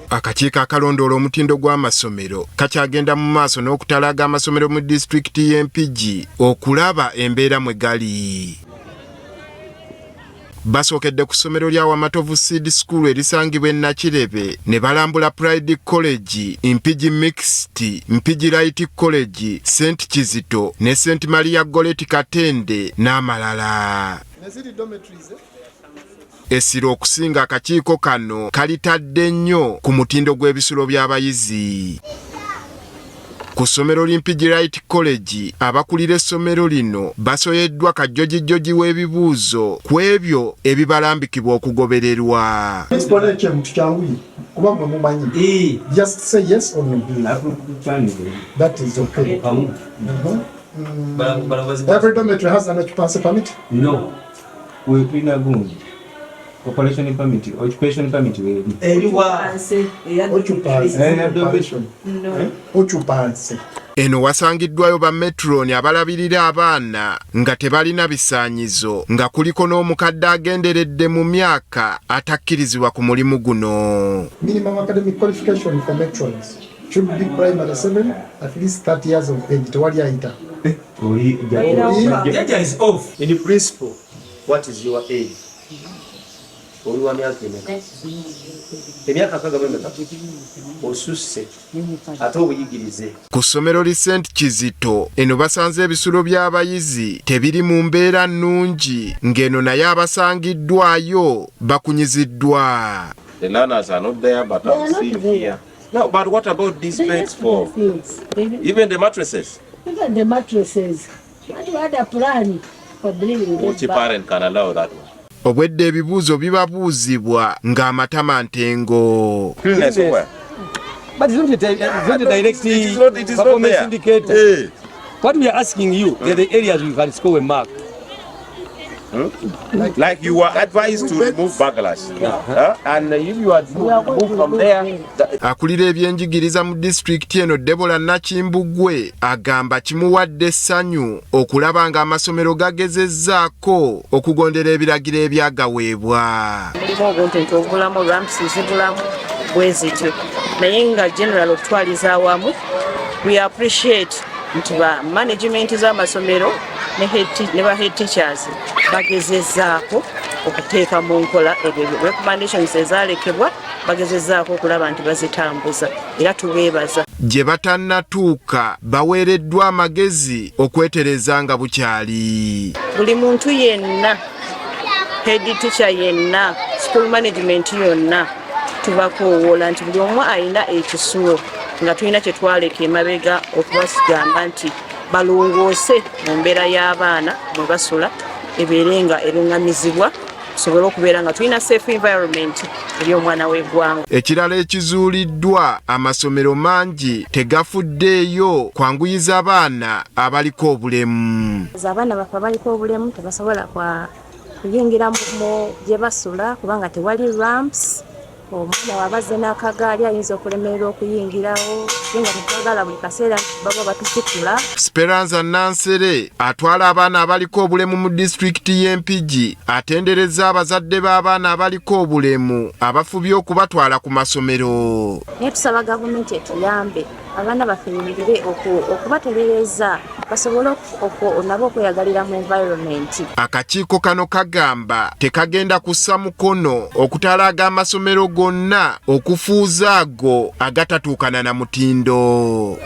Akakiiko akalondoola omutindo gw'amasomero kakyagenda mu maaso n'okutalaga amasomero mu disitulikiti y'Empigi okulaba embeera mwe gali. Basookedde ku ssomero lya Wamatovu Seed School erisangibwa e Nakirebe ne balambula Pride College, Mpigi Mixed, Mpigi Light College, St Kizito ne St Maria Goretti Katende n'amalala. Essira okusinga akakiiko kano kalitadde nnyo ku mutindo gw'ebisulo by'abayizi. Ku ssomero Mpigi Light College abakulira essomero lino basoyeddwa kajjojijjoji w'ebibuuzo ku ebyo ebibalambikibwa okugobererwa. Just say yes or no. That is okay. Every dormitory has an occupancy permit? No. We're not operation permit, occupation permit. Occupancy. Eno wasangiddwayo bametroni abalabirira abaana nga tebalina bisaanyizo nga kuliko n'omukadde agenderedde mu myaka atakkirizibwa ku mulimu guno. Minimum academic qualification for matrons should be primary 7, at least 30 years of age. Tewali ayita. Jaja is off. In principle, what is your age? Ku ssomero li St Kizito eno basanze ebisulo by'abayizi tebiri mu mbeera nnungi ng'eno naye abasangiddwayo bakunyiziddwa. The learners are not there, but I'm seeing here. No, but what about these beds for? Even the mattresses? Even the mattresses. What you had a plan for bringing which parent can allow that one? Obwedde ebibuuzo bibabuuzibwa ng'amatama ntengo. But it's not a direct performance indicator. Hey. What we are asking you, are the areas you can score a mark. Like you were advised to remove backlash. And if you are moved from there. Akulira ebyenjigiriza mu disitulikiti eno Debola Nakimbugwe agamba kimuwadde essanyu okulaba nga amasomero gagezezzaako okugondera ebiragiro ebyagaweebwa. Mulimu obuntenti obulamu ramps zibulamu bwe zityo naye nga general okutwaliza awamu we appreciate nti ba management z'amasomero ne ba head teachers bagezezzaako okuteeka mu nkola recommendations ezaalekebwa bagezezzaako okulaba nti bazitambuza era tubeebaza. Gye batannatuuka baweereddwa amagezi okwetereza nga bukyali. Buli muntu yenna head teacher yenna school management yonna tubakoowoola nti buli omu alina ekisulo nga tulina kye twaleka emabega okubasigamba nti balongoose mu mbeera y'abaana mwe basula ebeere nga eruŋŋamizibwa tusobole okubeera nga tulina safe environment eri omwana w'eggwanga. Ekirala ekizuuliddwa amasomero mangi tegafuddeeyo kwanguyiza abaana abaliko obulemu. Abaana baffe abaliko obulemu tebasobola kuyingira mu gye basula kubanga tewali ramps. Omwana wabazze n'akagaali ayinza okulemererwa okuyingirawo nga tetwagala buli kaseera baba batusikula. Speranza Nansere atwala abaana abaliko obulemu mu disitulikiti y'Empigi atendereza abazadde b'abaana abaliko obulemu abafubye okubatwala ku masomero. Naye tusaba gavumenti etuyambe abaana baffe yimirire okubatereereza basobole nabo okweyagalira mu environment. Akakiiko kano kagamba tekagenda kussa mukono okutalaga amasomero gonna okufuuza ago agatatuukana na mutindo.